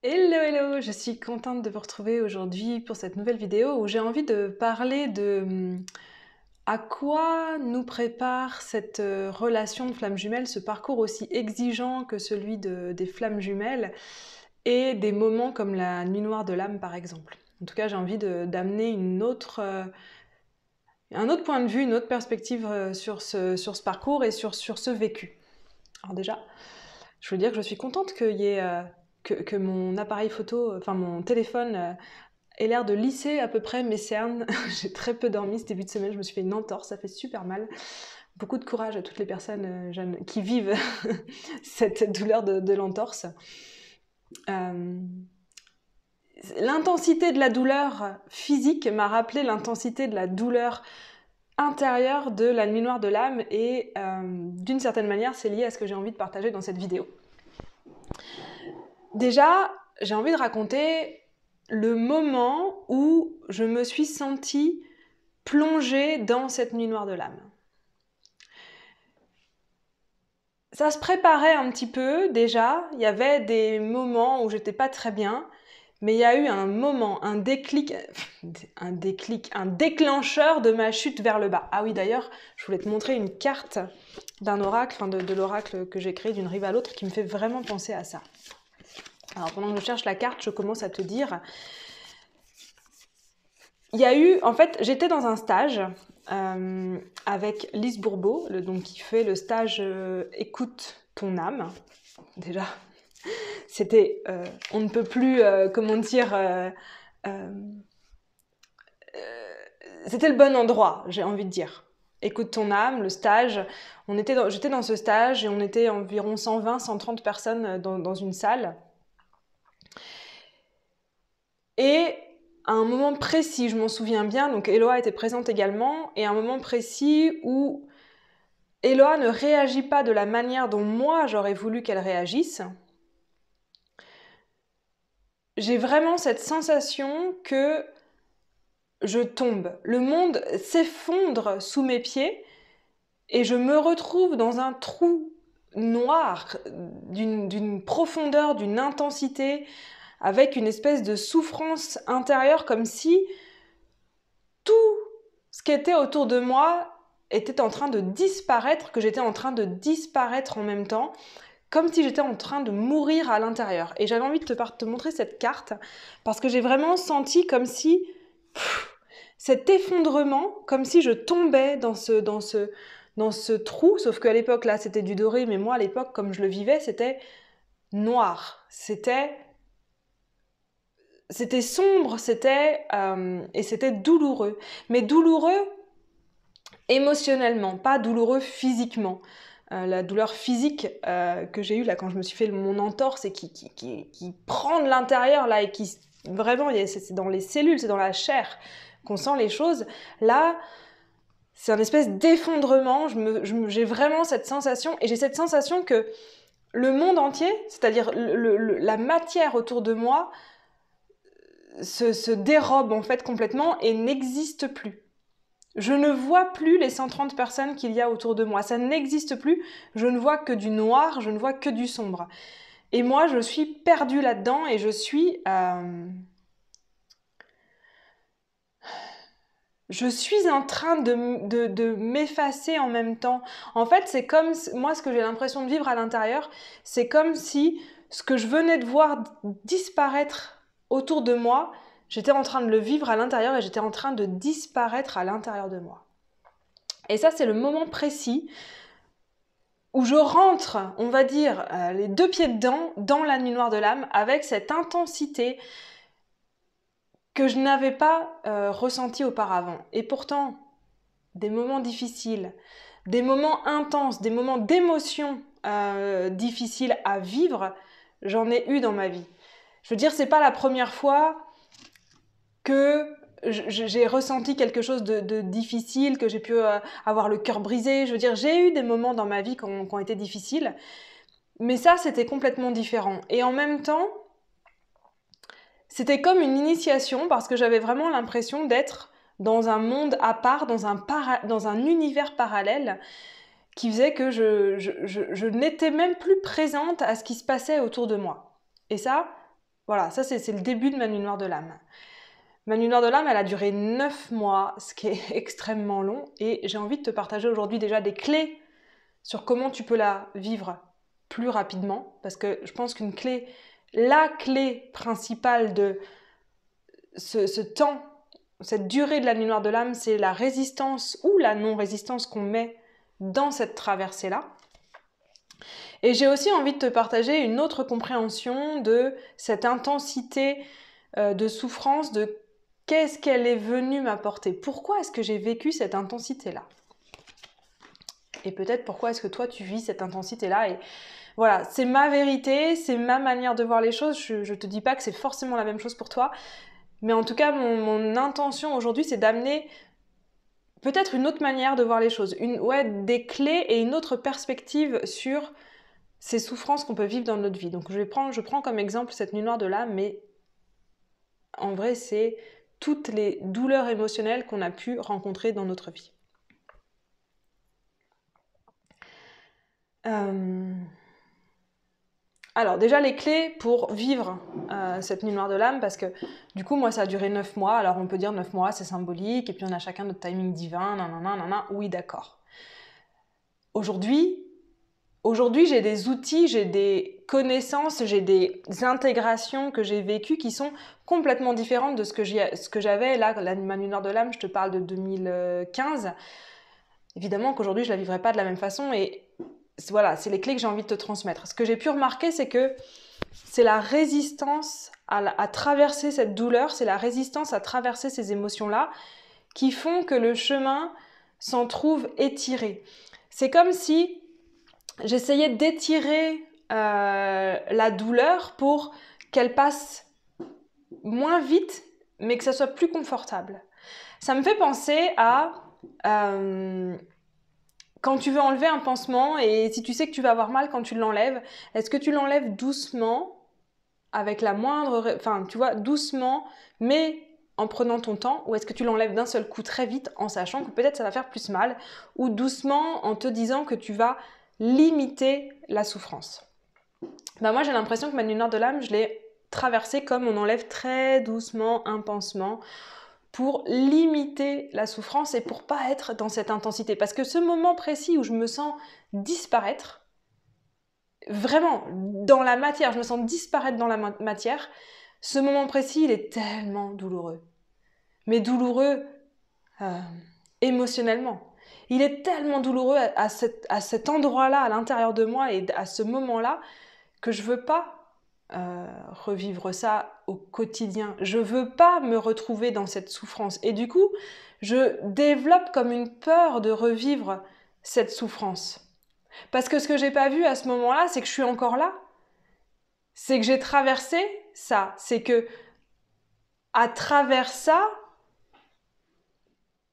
Hello, hello! Je suis contente de vous retrouver aujourd'hui pour cette nouvelle vidéo où j'ai envie de parler de à quoi nous prépare cette relation de flammes jumelles, ce parcours aussi exigeant que celui des flammes jumelles et des moments comme la nuit noire de l'âme par exemple. En tout cas, j'ai envie d'amener un autre point de vue, une autre perspective sur ce parcours et sur ce vécu. Alors déjà, je veux dire que je suis contente qu'il y ait, que mon appareil photo, enfin mon téléphone, ait l'air de lisser à peu près mes cernes. J'ai très peu dormi ce début de semaine, je me suis fait une entorse, ça fait super mal. Beaucoup de courage à toutes les personnes qui vivent cette douleur de l'entorse. L'intensité de la douleur physique m'a rappelé l'intensité de la douleur intérieure de la nuit noire de l'âme et d'une certaine manière, c'est lié à ce que j'ai envie de partager dans cette vidéo. Déjà, j'ai envie de raconter le moment où je me suis sentie plongée dans cette nuit noire de l'âme. Ça se préparait un petit peu déjà, il y avait des moments où j'étais pas très bien, mais il y a eu un moment, un déclencheur de ma chute vers le bas. Ah oui, d'ailleurs, je voulais te montrer une carte d'un oracle, enfin de l'oracle que j'ai créé d'une rive à l'autre qui me fait vraiment penser à ça. Alors pendant que je cherche la carte, je commence à te dire... Il y a eu, en fait, j'étais dans un stage avec Lise Bourbeau, donc qui fait le stage Écoute ton âme. Déjà, c'était, on ne peut plus, comment dire, c'était le bon endroit, j'ai envie de dire. Écoute ton âme, le stage, j'étais dans ce stage et on était environ 120, 130 personnes dans une salle. Et à un moment précis, je m'en souviens bien, donc Eloa était présente également, et à un moment précis où Eloa ne réagit pas de la manière dont moi j'aurais voulu qu'elle réagisse, j'ai vraiment cette sensation que je tombe. Le monde s'effondre sous mes pieds et je me retrouve dans un trou noir d'une profondeur, d'une intensité, avec une espèce de souffrance intérieure comme si tout ce qui était autour de moi était en train de disparaître, que j'étais en train de disparaître en même temps, comme si j'étais en train de mourir à l'intérieur. Et j'avais envie de te montrer cette carte, parce que j'ai vraiment senti comme si cet effondrement, comme si je tombais dans ce trou, sauf qu'à l'époque, là, c'était du doré, mais moi, à l'époque, comme je le vivais, c'était noir. C'était sombre, et c'était douloureux. Mais douloureux émotionnellement, pas douloureux physiquement. La douleur physique que j'ai eue là quand je me suis fait mon entorse et qui prend de l'intérieur là et qui vraiment, c'est dans les cellules, c'est dans la chair qu'on sent les choses. Là, c'est un espèce d'effondrement. J'ai vraiment cette sensation et j'ai cette sensation que le monde entier, c'est-à-dire la matière autour de moi, se dérobe en fait complètement et n'existe plus. Je ne vois plus les 130 personnes qu'il y a autour de moi. Ça n'existe plus. Je ne vois que du noir, je ne vois que du sombre. Et moi, je suis perdue là-dedans et je suis en train de m'effacer en même temps. En fait, c'est comme... Moi, ce que j'ai l'impression de vivre à l'intérieur, c'est comme si ce que je venais de voir disparaître autour de moi, j'étais en train de le vivre à l'intérieur et j'étais en train de disparaître à l'intérieur de moi. Et ça, c'est le moment précis où je rentre, on va dire, les deux pieds dedans, dans la nuit noire de l'âme, avec cette intensité que je n'avais pas ressentie auparavant. Et pourtant, des moments difficiles, des moments intenses, des moments d'émotion difficiles à vivre, j'en ai eu dans ma vie. Je veux dire, c'est pas la première fois que j'ai ressenti quelque chose de difficile, que j'ai pu avoir le cœur brisé. Je veux dire, j'ai eu des moments dans ma vie qui ont été difficiles, mais ça, c'était complètement différent. Et en même temps, c'était comme une initiation parce que j'avais vraiment l'impression d'être dans un monde à part, dans un univers parallèle qui faisait que je n'étais même plus présente à ce qui se passait autour de moi. Et ça, Voilà, ça c'est le début de ma nuit noire de l'âme. Ma nuit noire de l'âme, elle a duré 9 mois, ce qui est extrêmement long, et j'ai envie de te partager aujourd'hui déjà des clés sur comment tu peux la vivre plus rapidement, parce que je pense la clé principale de ce temps, cette durée de la nuit noire de l'âme, c'est la résistance ou la non-résistance qu'on met dans cette traversée-là. Et j'ai aussi envie de te partager une autre compréhension de cette intensité de souffrance, de qu'est-ce qu'elle est venue m'apporter. Pourquoi est-ce que j'ai vécu cette intensité-là? Et peut-être pourquoi est-ce que toi tu vis cette intensité-là. Et voilà, c'est ma vérité, c'est ma manière de voir les choses. Je te dis pas que c'est forcément la même chose pour toi. Mais en tout cas, mon intention aujourd'hui, c'est d'amener peut-être une autre manière de voir les choses. Des clés et une autre perspective sur ces souffrances qu'on peut vivre dans notre vie. Donc je prends comme exemple cette nuit noire de l'âme, mais en vrai, c'est toutes les douleurs émotionnelles qu'on a pu rencontrer dans notre vie. Alors déjà les clés pour vivre cette nuit noire de l'âme, parce que du coup moi ça a duré 9 mois, alors on peut dire 9 mois c'est symbolique, et puis on a chacun notre timing divin, nanana, oui d'accord. Aujourd'hui j'ai des outils, j'ai des connaissances, j'ai des intégrations que j'ai vécues qui sont complètement différentes de ce que j'avais là, ma nuit noire de l'âme, je te parle de 2015. Évidemment qu'aujourd'hui je la vivrai pas de la même façon, et voilà, c'est les clés que j'ai envie de te transmettre. Ce que j'ai pu remarquer, c'est que c'est la résistance à traverser cette douleur, c'est la résistance à traverser ces émotions-là qui font que le chemin s'en trouve étiré. C'est comme si j'essayais d'étirer la douleur pour qu'elle passe moins vite, mais que ça soit plus confortable. Ça me fait penser à quand tu veux enlever un pansement, et si tu sais que tu vas avoir mal quand tu l'enlèves, est-ce que tu l'enlèves doucement, avec la moindre... Enfin, tu vois, doucement, mais en prenant ton temps, ou est-ce que tu l'enlèves d'un seul coup très vite, en sachant que peut-être ça va faire plus mal, ou doucement en te disant que tu vas limiter la souffrance? Moi, j'ai l'impression que ma nuit noire de l'âme, je l'ai traversée comme on enlève très doucement un pansement, pour limiter la souffrance et pour pas être dans cette intensité. Parce que ce moment précis où je me sens disparaître, vraiment, dans la matière, je me sens disparaître dans la matière, ce moment précis, il est tellement douloureux. Mais douloureux émotionnellement. Il est tellement douloureux à cet endroit-là, à l'intérieur de moi, et à ce moment-là, que je veux pas revivre ça au quotidien. Je veux pas me retrouver dans cette souffrance. Et du coup, je développe comme une peur de revivre cette souffrance. Parce que ce que j'ai pas vu à ce moment-là, c'est que je suis encore là. C'est que j'ai traversé ça. C'est que à travers ça,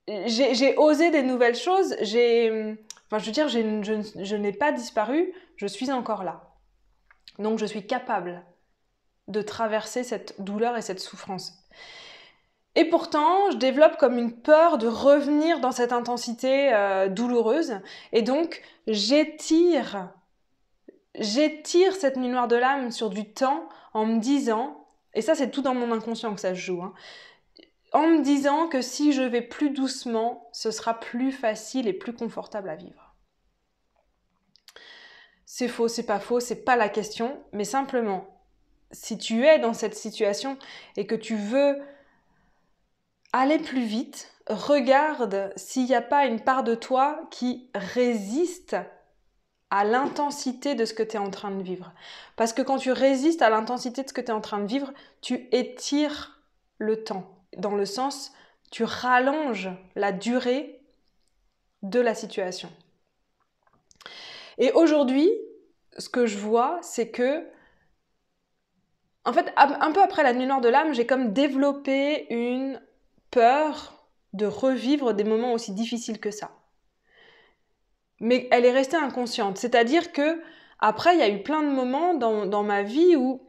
j'ai osé des nouvelles choses. Je n'ai pas disparu. Je suis encore là. Donc je suis capable de traverser cette douleur et cette souffrance. Et pourtant, je développe comme une peur de revenir dans cette intensité douloureuse. Et donc, j'étire cette nuit noire de l'âme sur du temps en me disant, et ça c'est tout dans mon inconscient que ça se joue, en me disant que si je vais plus doucement, ce sera plus facile et plus confortable à vivre. C'est faux, c'est pas la question, mais simplement, si tu es dans cette situation et que tu veux aller plus vite, regarde s'il n'y a pas une part de toi qui résiste à l'intensité de ce que tu es en train de vivre. Parce que quand tu résistes à l'intensité de ce que tu es en train de vivre, tu étires le temps. Dans le sens, tu rallonges la durée de la situation. Et aujourd'hui, ce que je vois, c'est que en fait, un peu après la nuit noire de l'âme, j'ai comme développé une peur de revivre des moments aussi difficiles que ça. Mais elle est restée inconsciente. C'est-à-dire que après, il y a eu plein de moments dans ma vie où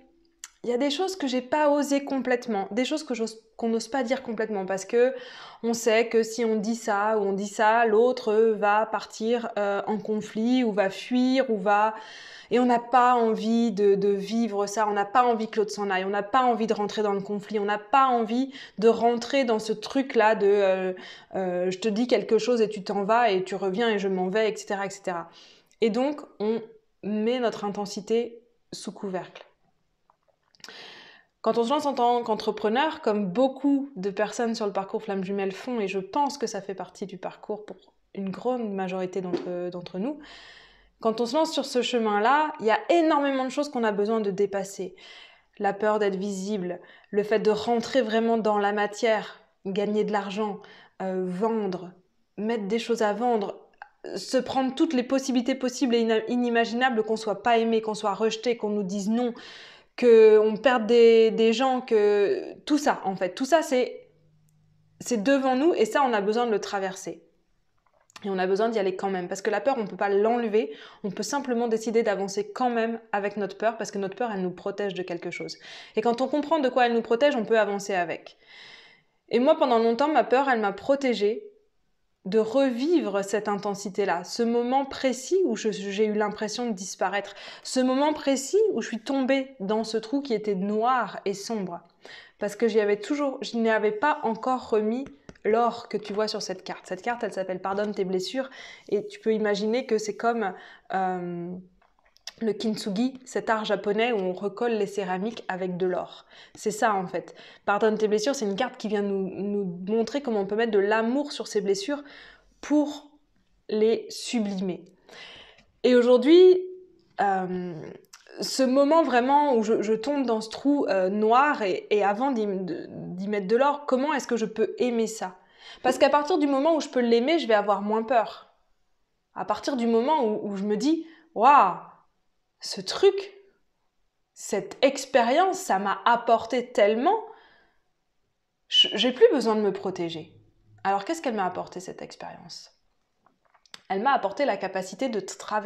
il y a des choses que j'ai pas osé complètement, des choses qu'on n'ose pas dire complètement parce que on sait que si on dit ça ou on dit ça, l'autre va partir en conflit ou va fuir ou va... Et on n'a pas envie de vivre ça, on n'a pas envie que l'autre s'en aille, on n'a pas envie de rentrer dans le conflit, on n'a pas envie de rentrer dans ce truc-là de je te dis quelque chose et tu t'en vas et tu reviens et je m'en vais, etc., etc. Et donc, on met notre intensité sous couvercle. Quand on se lance en tant qu'entrepreneur, comme beaucoup de personnes sur le parcours Flamme Jumelle font, et je pense que ça fait partie du parcours pour une grande majorité d'entre nous, quand on se lance sur ce chemin-là, il y a énormément de choses qu'on a besoin de dépasser. La peur d'être visible, le fait de rentrer vraiment dans la matière, gagner de l'argent, vendre, mettre des choses à vendre, se prendre toutes les possibilités possibles et inimaginables, qu'on soit pas aimé, qu'on soit rejeté, qu'on nous dise non, qu'on perde des gens, que tout ça en fait, tout ça c'est devant nous et ça on a besoin de le traverser. Et on a besoin d'y aller quand même, parce que la peur, on ne peut pas l'enlever, on peut simplement décider d'avancer quand même avec notre peur, parce que notre peur, elle nous protège de quelque chose. Et quand on comprend de quoi elle nous protège, on peut avancer avec. Et moi, pendant longtemps, ma peur, elle m'a protégée de revivre cette intensité-là, ce moment précis où j'ai eu l'impression de disparaître, ce moment précis où je suis tombée dans ce trou qui était noir et sombre, parce que je n'y avais pas encore remis l'or que tu vois sur cette carte. Cette carte, elle s'appelle « Pardonne tes blessures » et tu peux imaginer que c'est comme le kintsugi, cet art japonais où on recolle les céramiques avec de l'or. C'est ça en fait. « Pardonne tes blessures », c'est une carte qui vient nous montrer comment on peut mettre de l'amour sur ses blessures pour les sublimer. Et aujourd'hui, ce moment vraiment où je tombe dans ce trou noir et avant d'y mettre de l'or, comment est-ce que je peux aimer ça? Parce qu'à partir du moment où je peux l'aimer, je vais avoir moins peur. À partir du moment où je me dis « Waouh, ce truc, cette expérience, ça m'a apporté tellement, j'ai plus besoin de me protéger. » Alors qu'est-ce qu'elle m'a apporté cette expérience? Elle m'a apporté la capacité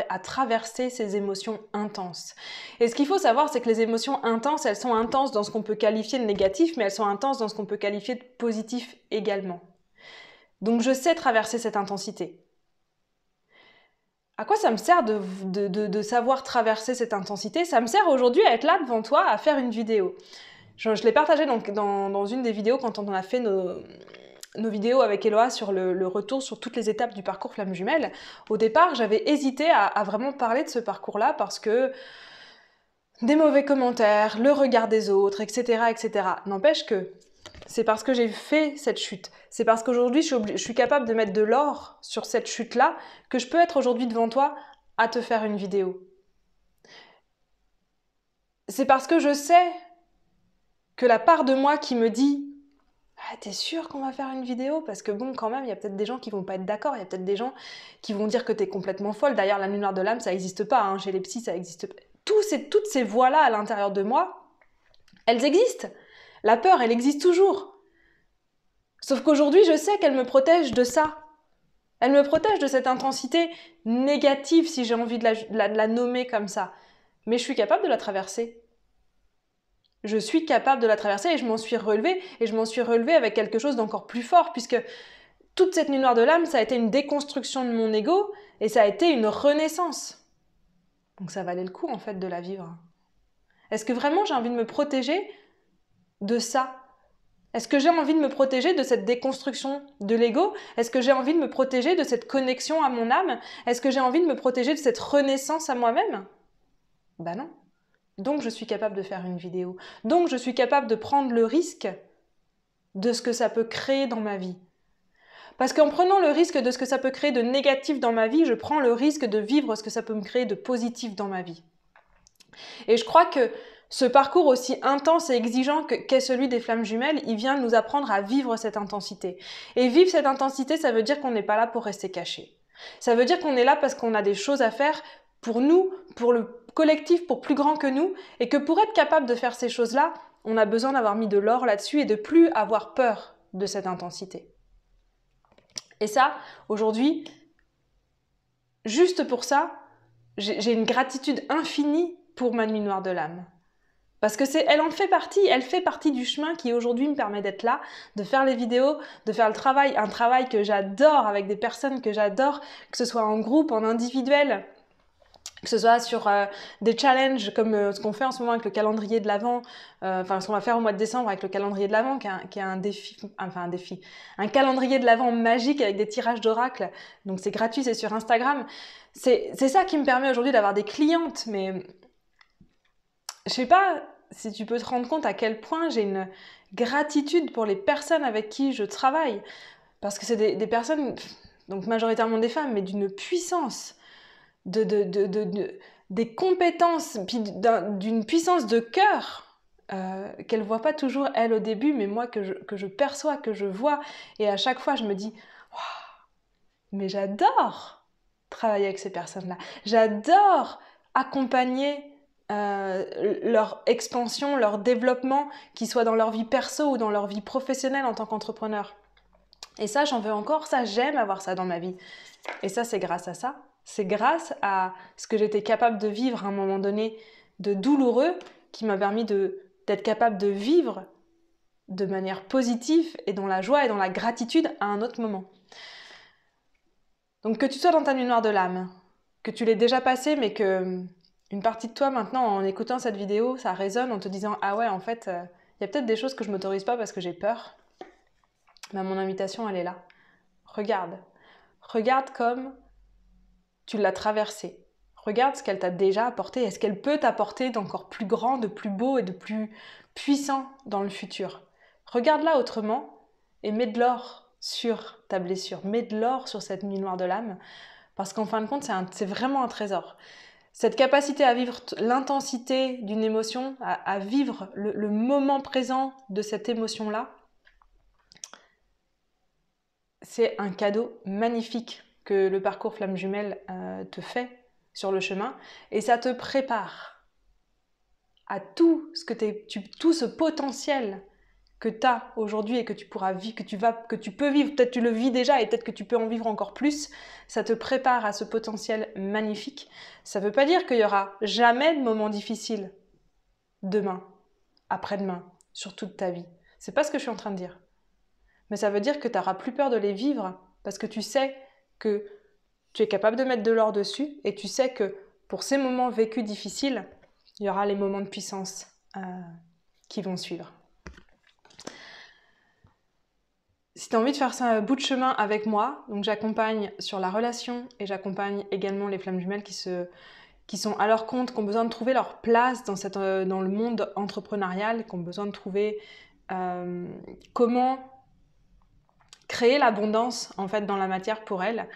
à traverser ces émotions intenses. Et ce qu'il faut savoir, c'est que les émotions intenses, elles sont intenses dans ce qu'on peut qualifier de négatif, mais elles sont intenses dans ce qu'on peut qualifier de positif également. Donc je sais traverser cette intensité. À quoi ça me sert de savoir traverser cette intensité? Ça me sert aujourd'hui à être là devant toi, à faire une vidéo. Je l'ai partagé donc dans une des vidéos quand on a fait nos vidéos avec Eloa sur le retour sur toutes les étapes du parcours Flamme Jumelle. Au départ, j'avais hésité à vraiment parler de ce parcours-là parce que des mauvais commentaires, le regard des autres, etc., etc. N'empêche que c'est parce que j'ai fait cette chute. C'est parce qu'aujourd'hui, je suis capable de mettre de l'or sur cette chute-là que je peux être aujourd'hui devant toi à te faire une vidéo. C'est parce que je sais que la part de moi qui me dit « Ah, t'es sûre qu'on va faire une vidéo ?» Parce que bon, quand même, il y a peut-être des gens qui vont pas être d'accord, il y a peut-être des gens qui vont dire que t'es complètement folle. D'ailleurs, la nuit noire de l'âme, ça n'existe pas, hein. Chez les psys, ça n'existe pas. Toutes ces voix-là à l'intérieur de moi, elles existent. La peur, elle existe toujours. Sauf qu'aujourd'hui, je sais qu'elle me protège de ça. Elle me protège de cette intensité négative, si j'ai envie de la nommer comme ça. Mais je suis capable de la traverser. Je suis capable de la traverser et je m'en suis relevée. Et je m'en suis relevée avec quelque chose d'encore plus fort, puisque toute cette nuit noire de l'âme, ça a été une déconstruction de mon ego et ça a été une renaissance. Donc ça valait le coup, en fait, de la vivre. Est-ce que vraiment j'ai envie de me protéger de ça? Est-ce que j'ai envie de me protéger de cette déconstruction de l'ego? Est-ce que j'ai envie de me protéger de cette connexion à mon âme? Est-ce que j'ai envie de me protéger de cette renaissance à moi-même? Ben non. Donc je suis capable de faire une vidéo. Donc je suis capable de prendre le risque de ce que ça peut créer dans ma vie. Parce qu'en prenant le risque de ce que ça peut créer de négatif dans ma vie, je prends le risque de vivre ce que ça peut me créer de positif dans ma vie. Et je crois que ce parcours aussi intense et exigeant qu'est celui des Flammes Jumelles, il vient nous apprendre à vivre cette intensité. Et vivre cette intensité, ça veut dire qu'on n'est pas là pour rester caché. Ça veut dire qu'on est là parce qu'on a des choses à faire pour nous, pour le collectif, pour plus grand que nous, et que pour être capable de faire ces choses-là, on a besoin d'avoir mis de l'or là-dessus et de plus avoir peur de cette intensité. Et ça, aujourd'hui, juste pour ça, j'ai une gratitude infinie pour ma nuit noire de l'âme. Parce que elle en fait partie, elle fait partie du chemin qui aujourd'hui me permet d'être là, de faire les vidéos, de faire le travail, un travail que j'adore avec des personnes que j'adore, que ce soit en groupe, en individuel, que ce soit sur des challenges comme ce qu'on fait en ce moment avec le calendrier de l'Avent, enfin ce qu'on va faire au mois de décembre avec le calendrier de l'Avent, qui est un défi, enfin un défi, un calendrier de l'Avent magique avec des tirages d'oracle. Donc c'est gratuit, c'est sur Instagram. C'est ça qui me permet aujourd'hui d'avoir des clientes, mais je sais pas si tu peux te rendre compte à quel point j'ai une gratitude pour les personnes avec qui je travaille. Parce que c'est des personnes, donc majoritairement des femmes, mais d'une puissance, des compétences, puis d'une puissance de cœur qu'elles ne voient pas toujours, elles, au début, mais moi, que je perçois, que je vois. Et à chaque fois, je me dis, waouh, mais j'adore travailler avec ces personnes-là. J'adore accompagner leur expansion, leur développement, qu'ils soient dans leur vie perso ou dans leur vie professionnelle en tant qu'entrepreneur. Et ça, j'en veux encore, ça, j'aime avoir ça dans ma vie. Et ça, c'est grâce à ça. C'est grâce à ce que j'étais capable de vivre à un moment donné de douloureux qui m'a permis d'être capable de vivre de manière positive et dans la joie et dans la gratitude à un autre moment. Donc que tu sois dans ta nuit noire de l'âme, que tu l'aies déjà passé, mais que une partie de toi maintenant, en écoutant cette vidéo, ça résonne en te disant « Ah ouais, en fait, il y a peut-être des choses que je ne m'autorise pas parce que j'ai peur. » Ben, mon invitation, elle est là. Regarde. Regarde comme tu l'as traversée. Regarde ce qu'elle t'a déjà apporté et ce qu'elle peut t'apporter d'encore plus grand, de plus beau et de plus puissant dans le futur. Regarde-la autrement et mets de l'or sur ta blessure. Mets de l'or sur cette nuit noire de l'âme parce qu'en fin de compte, c'est vraiment un trésor. Cette capacité à vivre l'intensité d'une émotion, à vivre le moment présent de cette émotion-là, c'est un cadeau magnifique que le parcours Flamme Jumelle te fait sur le chemin et ça te prépare à tout ce potentiel que tu as aujourd'hui et que tu pourras vivre, que tu peux vivre, peut-être tu le vis déjà et peut-être que tu peux en vivre encore plus. Ça te prépare à ce potentiel magnifique. Ça ne veut pas dire qu'il n'y aura jamais de moments difficiles demain, après-demain, sur toute ta vie. C'est pas ce que je suis en train de dire. Mais ça veut dire que tu n'auras plus peur de les vivre parce que tu sais que tu es capable de mettre de l'or dessus et tu sais que pour ces moments vécus difficiles, il y aura les moments de puissance qui vont suivre. Si tu as envie de faire ça un bout de chemin avec moi, donc j'accompagne sur la relation et j'accompagne également les flammes jumelles qui sont à leur compte, qui ont besoin de trouver leur place dans le monde entrepreneurial, qui ont besoin de trouver comment créer l'abondance en fait dans la matière pour elles.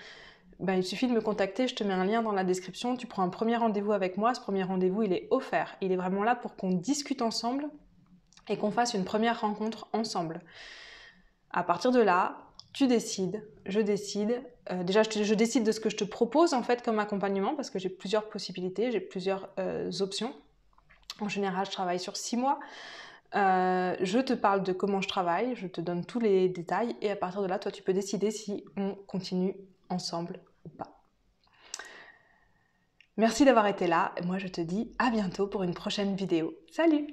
Ben, il suffit de me contacter, je te mets un lien dans la description, tu prends un premier rendez-vous avec moi. Ce premier rendez-vous, il est offert. Il est vraiment là pour qu'on discute ensemble et qu'on fasse une première rencontre ensemble. À partir de là, tu décides, je décide. Déjà, je décide de ce que je te propose en fait comme accompagnement parce que j'ai plusieurs possibilités, j'ai plusieurs options. En général, je travaille sur 6 mois. Je te parle de comment je travaille, je te donne tous les détails et à partir de là, toi, tu peux décider si on continue ensemble ou pas. Merci d'avoir été là. Moi, je te dis à bientôt pour une prochaine vidéo. Salut!